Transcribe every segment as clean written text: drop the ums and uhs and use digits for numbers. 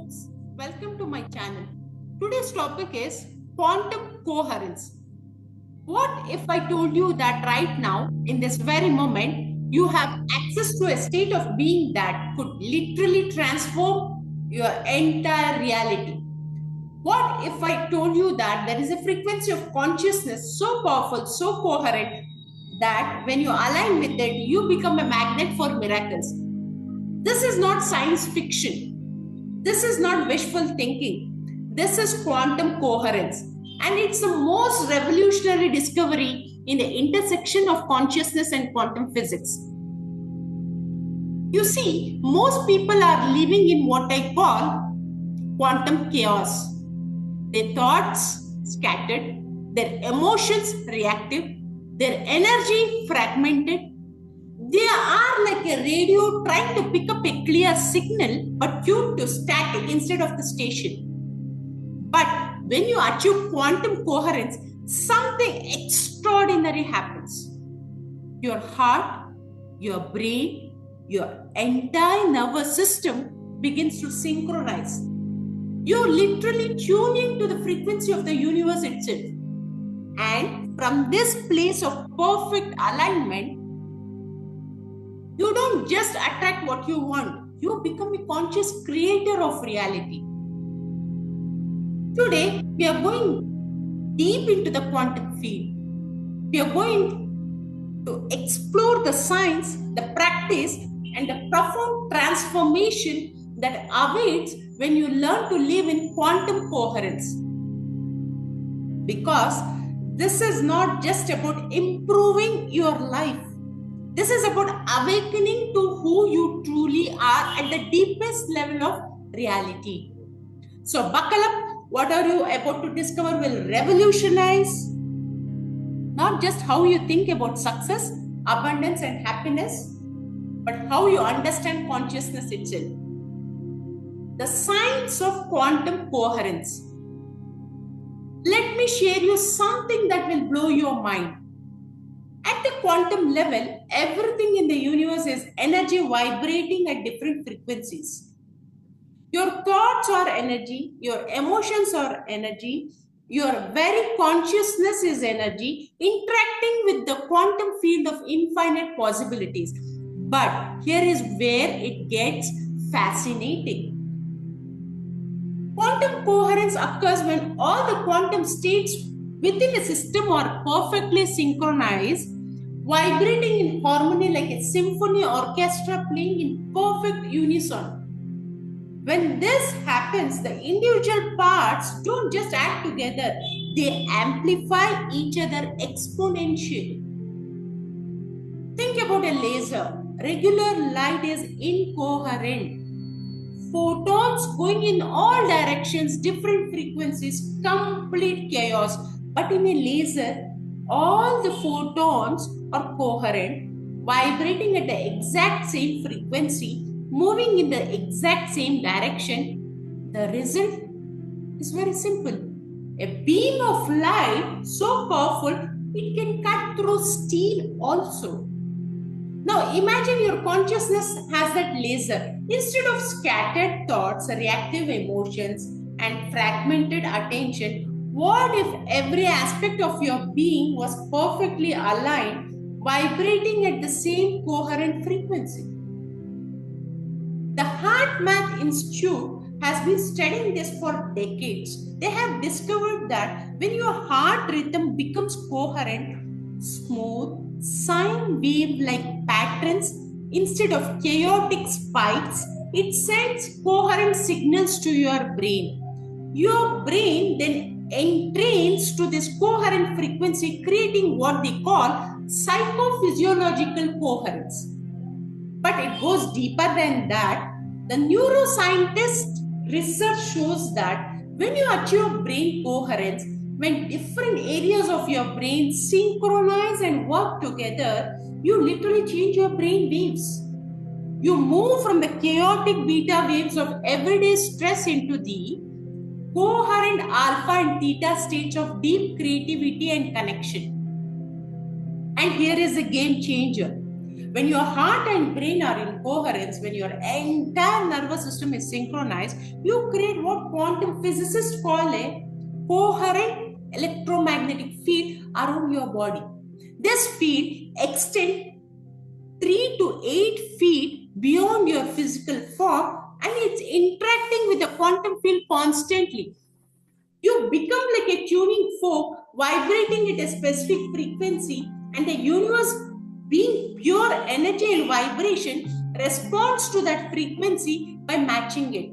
folks, welcome to my channel. Today's topic is quantum coherence. What if I told you that right now, in this very moment, you have access to a state of being that could literally transform your entire reality? What if I told you that there is a frequency of consciousness so powerful, so coherent, that when you align with it, you become a magnet for miracles? This is not science fiction. This is not wishful thinking. This is quantum coherence. And it's the most revolutionary discovery in the intersection of consciousness and quantum physics. You see, most people are living in what I call quantum chaos. Their thoughts scattered, their emotions reactive, their energy fragmented. They are like a radio trying to pick up a clear signal but tuned to static instead of the station. But when you achieve quantum coherence, something extraordinary happens. Your heart, your brain, your entire nervous system begins to synchronize. You literally tune into the frequency of the universe itself. And from this place of perfect alignment, you don't just attract what you want. You become a conscious creator of reality. Today, we are going deep into the quantum field. We are going to explore the science, the practice, and the profound transformation that awaits when you learn to live in quantum coherence. Because this is not just about improving your life. This is about awakening to who you truly are at the deepest level of reality. So buckle up. What are you about to discover will revolutionize not just how you think about success, abundance, and happiness, but how you understand consciousness itself. The science of quantum coherence. Let me share you something that will blow your mind. At the quantum level, everything in the universe is energy vibrating at different frequencies. Your thoughts are energy, your emotions are energy, your very consciousness is energy, interacting with the quantum field of infinite possibilities. But here is where it gets fascinating. Quantum coherence occurs when all the quantum states within a system are perfectly synchronized, vibrating in harmony like a symphony orchestra playing in perfect unison. When this happens, the individual parts don't just act together, they amplify each other exponentially. Think about a laser. Regular light is incoherent. Photons going in all directions, different frequencies, complete chaos. But in a laser, all the photons are coherent, vibrating at the exact same frequency, moving in the exact same direction. The result is very simple. A beam of light so powerful, it can cut through steel also. Now imagine your consciousness has that laser. Instead of scattered thoughts, reactive emotions, and fragmented attention, what if every aspect of your being was perfectly aligned, vibrating at the same coherent frequency? The Heart Math Institute has been studying this for decades. They have discovered that when your heart rhythm becomes coherent, smooth, sine wave-like patterns instead of chaotic spikes, it sends coherent signals to your brain. Your brain then entrains to this coherent frequency, creating what they call psychophysiological coherence. But it goes deeper than that. The neuroscientist research shows that when you achieve brain coherence, when different areas of your brain synchronize and work together, you literally change your brain waves. You move from the chaotic beta waves of everyday stress into the coherent alpha and theta states of deep creativity and connection. And here is a game changer. When your heart and brain are in coherence, when your entire nervous system is synchronized, you create what quantum physicists call a coherent electromagnetic field around your body. This field extends 3 to 8 feet beyond your physical form, and it's interacting with the quantum field constantly. You become like a tuning fork vibrating at a specific frequency, and the universe, being pure energy and vibration, responds to that frequency by matching it.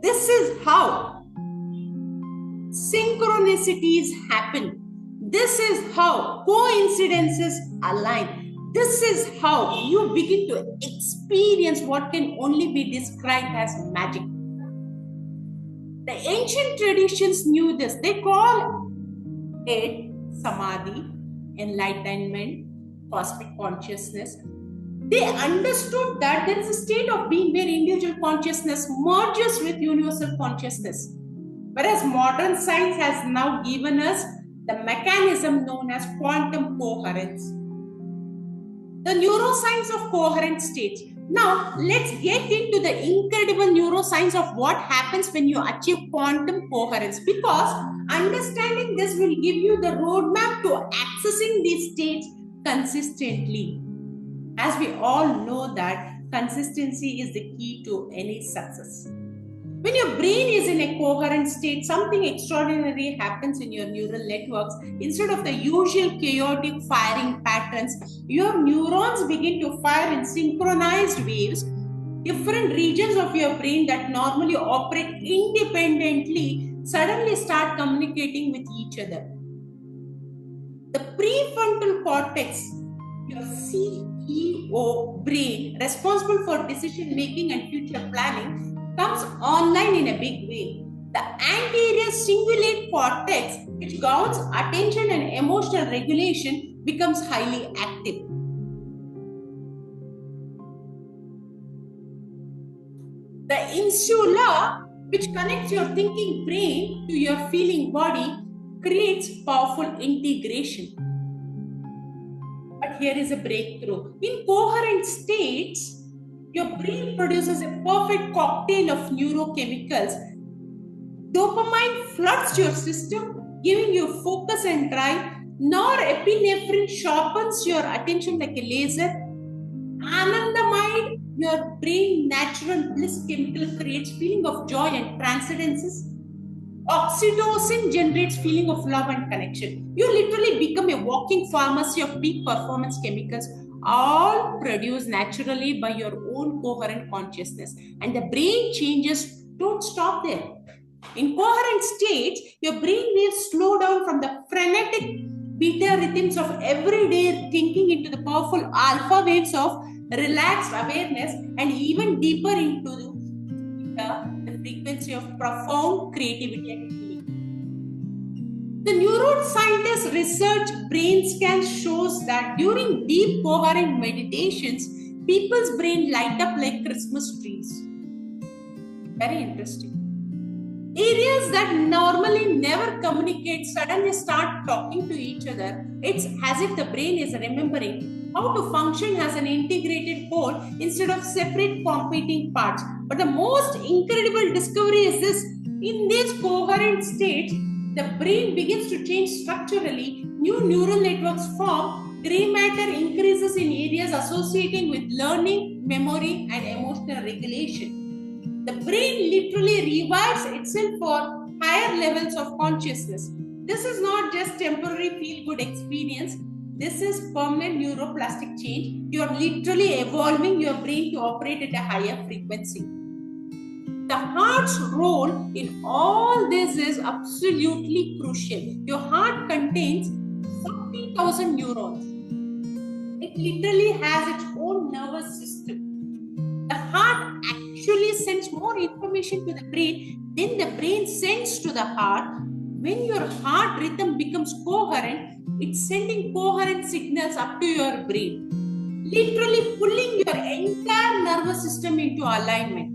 This is how synchronicities happen. This is how coincidences align. This is how you begin to experience what can only be described as magic. The ancient traditions knew this. They call it samadhi, enlightenment, cosmic consciousness. They understood that there is a state of being where individual consciousness merges with universal consciousness. Whereas modern science has now given us the mechanism known as quantum coherence. The neuroscience of coherent states. Now, let's get into the incredible neuroscience of what happens when you achieve quantum coherence, because understanding this will give you the roadmap to accessing these states consistently. As we all know that consistency is the key to any success. When your brain is in a coherent state, something extraordinary happens in your neural networks. Instead of the usual chaotic firing patterns, your neurons begin to fire in synchronized waves. Different regions of your brain that normally operate independently suddenly start communicating with each other. The prefrontal cortex, your CEO brain, responsible for decision making and future planning, comes online in a big way. The anterior cingulate cortex, which governs attention and emotional regulation, becomes highly active. The insula, which connects your thinking brain to your feeling body, creates powerful integration. But here is a breakthrough. In coherent states, your brain produces a perfect cocktail of neurochemicals. Dopamine floods your system, giving you focus and drive. Norepinephrine sharpens your attention like a laser. Anandamide, your brain natural bliss chemical, creates feeling of joy and transcendences. Oxytocin generates feeling of love and connection. You literally become a walking pharmacy of peak performance chemicals, all produced naturally by your own coherent consciousness. And the brain changes don't stop there. In coherent states, your brain waves slow down from the frenetic beta rhythms of everyday thinking into the powerful alpha waves of relaxed awareness, and even deeper into the frequency of profound creativity and healing. The neuroscientist research brain scans shows that during deep coherent meditations, people's brain light up like Christmas trees. Very interesting. Areas that normally never communicate suddenly start talking to each other. It's as if the brain is remembering how to function as an integrated whole instead of separate competing parts. But the most incredible discovery is this: in these coherent states, the brain begins to change structurally. New neural networks form. Gray matter increases in areas associating with learning, memory, and emotional regulation. The brain literally revives itself for higher levels of consciousness. This is not just temporary feel-good experience. This is permanent neuroplastic change. You are literally evolving your brain to operate at a higher frequency. The heart's role in all this is absolutely crucial. Your heart contains 40,000 neurons. It literally has its own nervous system. The heart actually sends more information to the brain than the brain sends to the heart. When your heart rhythm becomes coherent, it's sending coherent signals up to your brain, literally pulling your entire nervous system into alignment.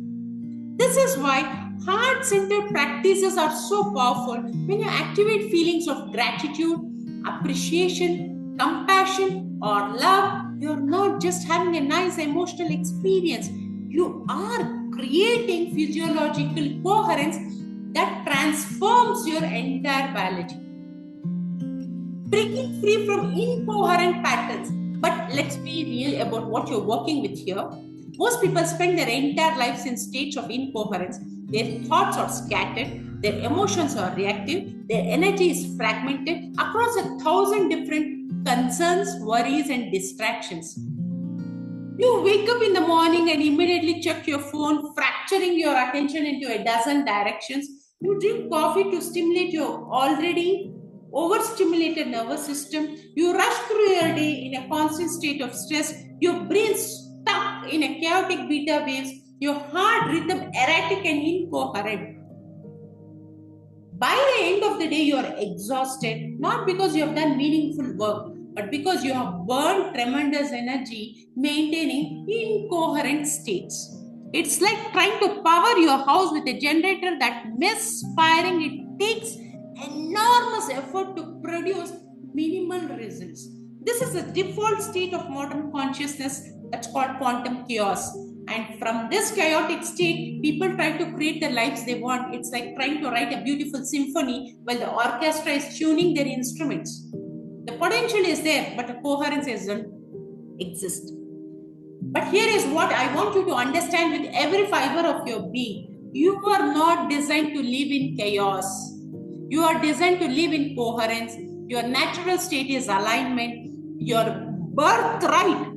This is why heart-centered practices are so powerful. When you activate feelings of gratitude, appreciation, compassion, or love, you're not just having a nice emotional experience. You are creating physiological coherence that transforms your entire biology. Breaking free from incoherent patterns. But let's be real about what you're working with here. Most people spend their entire lives in states of incoherence. Their thoughts are scattered, their emotions are reactive, their energy is fragmented across 1,000 different concerns, worries, and distractions. You wake up in the morning and immediately check your phone, fracturing your attention into a dozen directions. You drink coffee to stimulate your already overstimulated nervous system. You rush through your day in a constant state of stress. Your brain stuck in a chaotic beta waves. Your heart rhythm erratic and incoherent. By the end of the day, you are exhausted, not because you have done meaningful work, but because you have burned tremendous energy maintaining incoherent states. It's like trying to power your house with a generator that misfiring. It takes enormous effort to produce minimal results. This is a default state of modern consciousness that's called quantum chaos. And from this chaotic state, people try to create the lives they want. It's like trying to write a beautiful symphony while the orchestra is tuning their instruments. The potential is there, but the coherence doesn't exist. But here is what I want you to understand with every fiber of your being. You are not designed to live in chaos. You are designed to live in coherence. Your natural state is alignment. Your birthright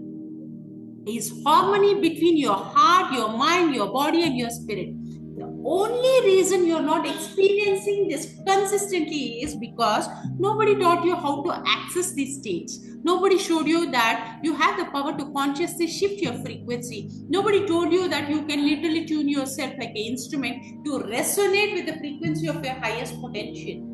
is harmony between your heart, your mind, your body, and your spirit. The only reason you're not experiencing this consistently is because nobody taught you how to access these states. Nobody showed you that you have the power to consciously shift your frequency. Nobody told you that you can literally tune yourself like an instrument to resonate with the frequency of your highest potential.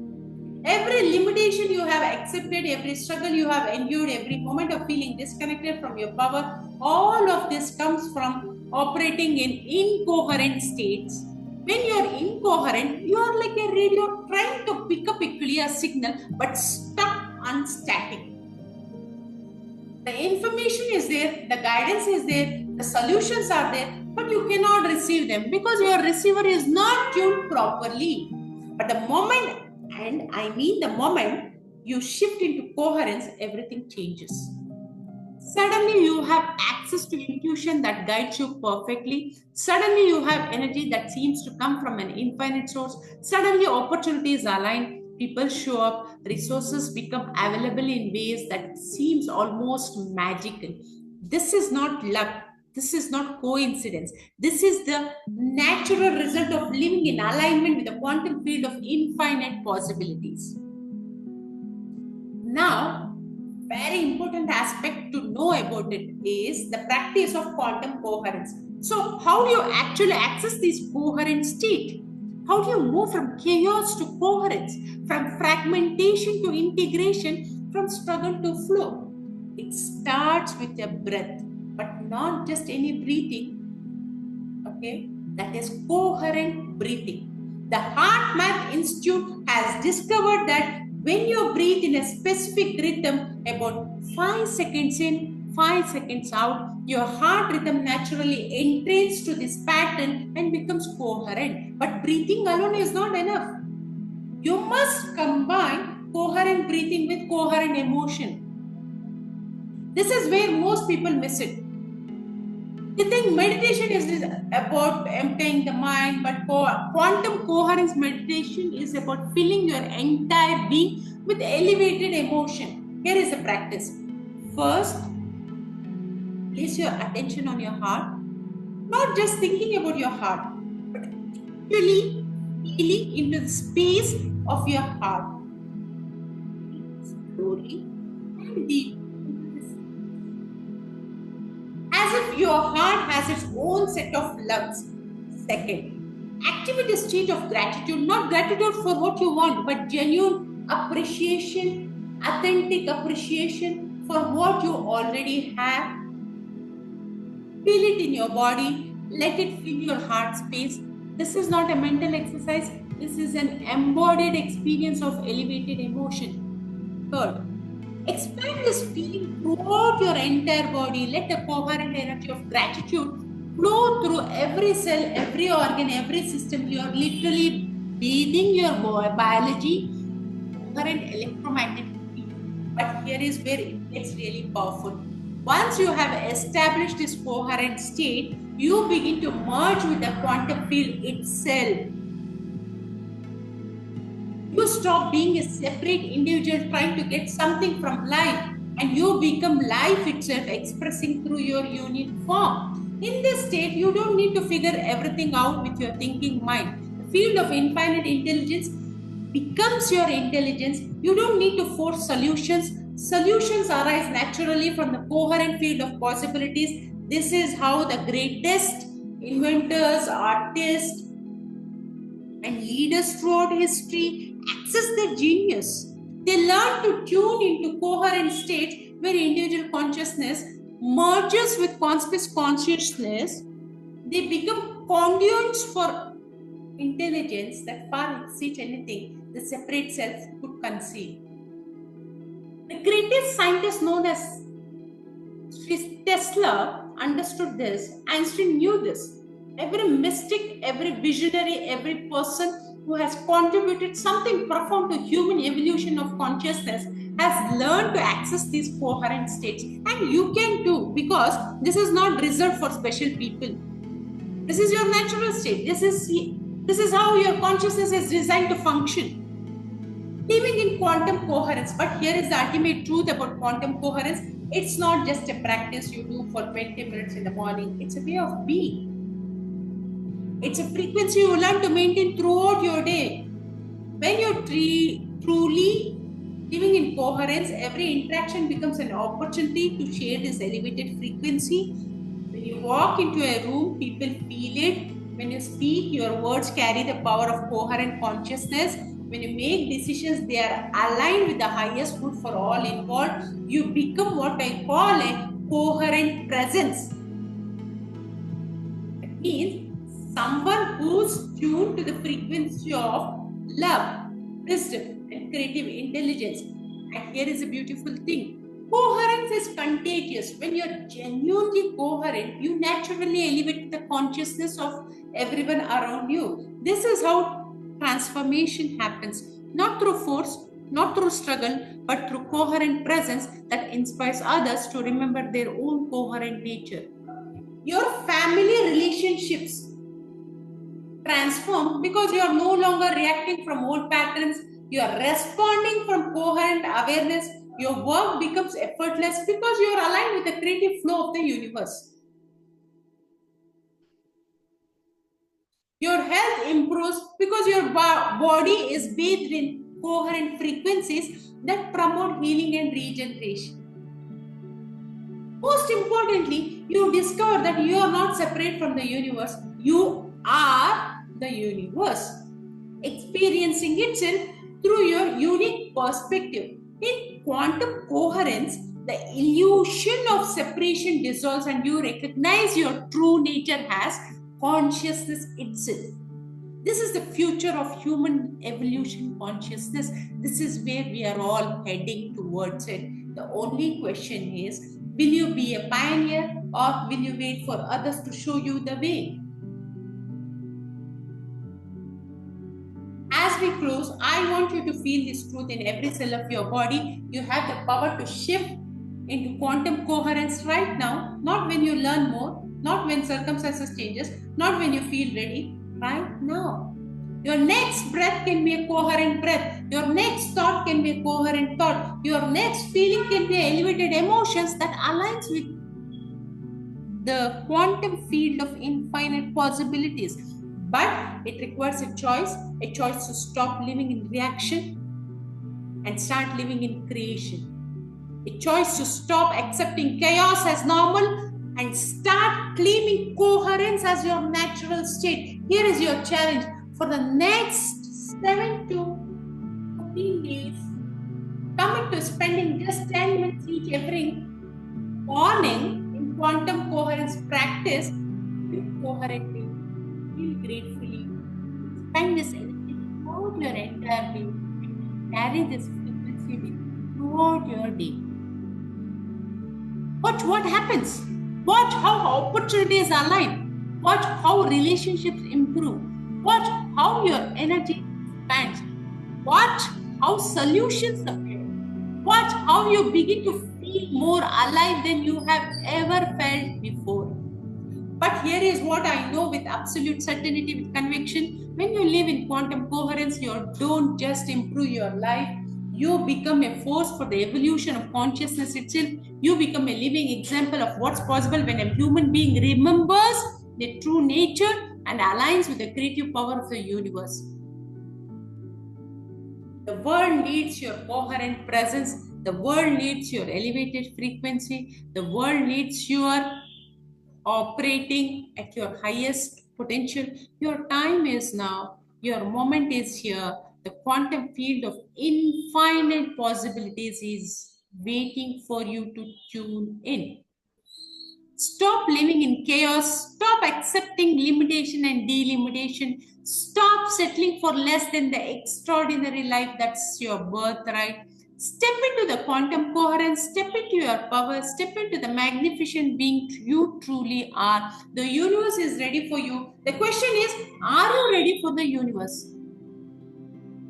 Every limitation you have accepted, every struggle you have endured, every moment of feeling disconnected from your power, all of this comes from operating in incoherent states. When you're incoherent, you're like a radio trying to pick up a clear signal but stuck on static. The information is there, the guidance is there, the solutions are there, but you cannot receive them because your receiver is not tuned properly. But the moment, and I mean the moment you shift into coherence, everything changes. Suddenly you have access to intuition that guides you perfectly. Suddenly you have energy that seems to come from an infinite source. Suddenly opportunities align, people show up, resources become available in ways that seems almost magical. This is not luck. This is not coincidence. This is the natural result of living in alignment with the quantum field of infinite possibilities. Now, very important aspect to know about it is the practice of quantum coherence. So, how do you actually access this coherent state? How do you move from chaos to coherence, from fragmentation to integration, from struggle to flow? It starts with your breath, but not just any breathing, okay? That is coherent breathing. The Heart Math Institute has discovered that when you breathe in a specific rhythm, about 5 seconds in, 5 seconds out, your heart rhythm naturally entrains to this pattern and becomes coherent. But breathing alone is not enough. You must combine coherent breathing with coherent emotion. This is where most people miss it. They think meditation is about emptying the mind, but quantum coherence meditation is about filling your entire being with elevated emotion. Here is the practice. First, place your attention on your heart, not just thinking about your heart, but actually feeling into the space of your heart. Slowly and deeply. As if your heart has its own set of lungs. Second, activate a state of gratitude, not gratitude for what you want, but genuine appreciation, authentic appreciation for what you already have. Feel it in your body, let it fill your heart space. This is not a mental exercise, this is an embodied experience of elevated emotion. Third, Expand this feeling throughout your entire body. Let the coherent energy of gratitude flow through every cell, every organ, every system. You are literally bathing your biology, coherent electromagnetic field. But here is where it gets really powerful. Once you have established this coherent state, you begin to merge with the quantum field itself. You stop being a separate individual trying to get something from life, and you become life itself expressing through your unique form. In this state, you don't need to figure everything out with your thinking mind. The field of infinite intelligence becomes your intelligence. You don't need to force solutions. Solutions arise naturally from the coherent field of possibilities. This is how the greatest inventors, artists, and leaders throughout history access their genius. They learn to tune into coherent states where individual consciousness merges with conscious consciousness. They become conduits for intelligence that far exceeds anything the separate self could conceive. The greatest scientist known as Tesla understood this. Einstein knew this. Every mystic, every visionary, every person who has contributed something profound to human evolution of consciousness has learned to access these coherent states. And you can too, because this is not reserved for special people. This is your natural state. This is how your consciousness is designed to function. Living in quantum coherence. But here is the ultimate truth about quantum coherence. It's not just a practice you do for 20 minutes in the morning. It's a way of being. It's a frequency you learn to maintain throughout your day. When you're truly living in coherence, every interaction becomes an opportunity to share this elevated frequency. When you walk into a room, people feel it. When you speak, your words carry the power of coherent consciousness. When you make decisions, they are aligned with the highest good for all involved. You become what I call a coherent presence. That means someone who's tuned to the frequency of love, wisdom, and creative intelligence. And here is a beautiful thing. Coherence is contagious. When you're genuinely coherent, you naturally elevate the consciousness of everyone around you. This is how transformation happens, not through force, not through struggle, but through coherent presence that inspires others to remember their own coherent nature. Your family relationships transform because you are no longer reacting from old patterns, you are responding from coherent awareness. Your work becomes effortless because you are aligned with the creative flow of the universe. Your health improves because your body is bathed in coherent frequencies that promote healing and regeneration. Most importantly, you discover that you are not separate from the universe. You are the universe, experiencing itself through your unique perspective. In quantum coherence, the illusion of separation dissolves and you recognize your true nature as consciousness itself. This is the future of human evolution consciousness. This is where we are all heading towards it. The only question is, will you be a pioneer or will you wait for others to show you the way? As we close, I want you to feel this truth in every cell of your body. You have the power to shift into quantum coherence right now, not when you learn more, not when circumstances changes, not when you feel ready, right now. Your next breath can be a coherent breath. Your next thought can be a coherent thought. Your next feeling can be elevated emotions that aligns with the quantum field of infinite possibilities. But it requires a choice to stop living in reaction and start living in creation. A choice to stop accepting chaos as normal and start claiming coherence as your natural state. Here is your challenge for the next 7 to 14 days. Commit to spending just 10 minutes each every morning in quantum coherence practice. Live coherently, feel gratefully, spend this energy throughout your entire day, and carry this frequency with you throughout your day. Watch what happens. Watch how opportunities align. Watch how relationships improve. Watch how your energy expands. Watch how solutions appear. Watch how you begin to feel more alive than you have ever felt before. But here is what I know with absolute certainty, with conviction. When you live in quantum coherence, you don't just improve your life, you become a force for the evolution of consciousness itself. You become a living example of what's possible when a human being remembers their true nature and aligns with the creative power of the universe. The world needs your coherent presence. The world needs your elevated frequency. The world needs your operating at your highest potential. Your time is now. Your moment is here. The quantum field of infinite possibilities is waiting for you to tune in. Stop living in chaos. Stop accepting limitation and delimitation. Stop settling for less than the extraordinary life that's your birthright. Step into the quantum coherence. Step into your power. Step into the magnificent being you truly are. The universe is ready for you. The question is, are you ready for the universe?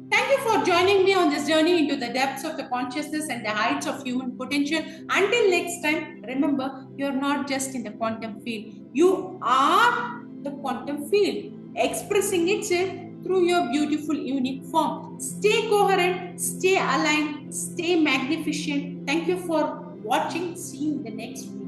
Thank you for joining me on this journey into the depths of the consciousness and the heights of human potential. Until next time, remember, you're not just in the quantum field. You are the quantum field, expressing itself through your beautiful, unique form. Stay coherent, stay aligned, stay magnificent. Thank you for watching. See you in the next video.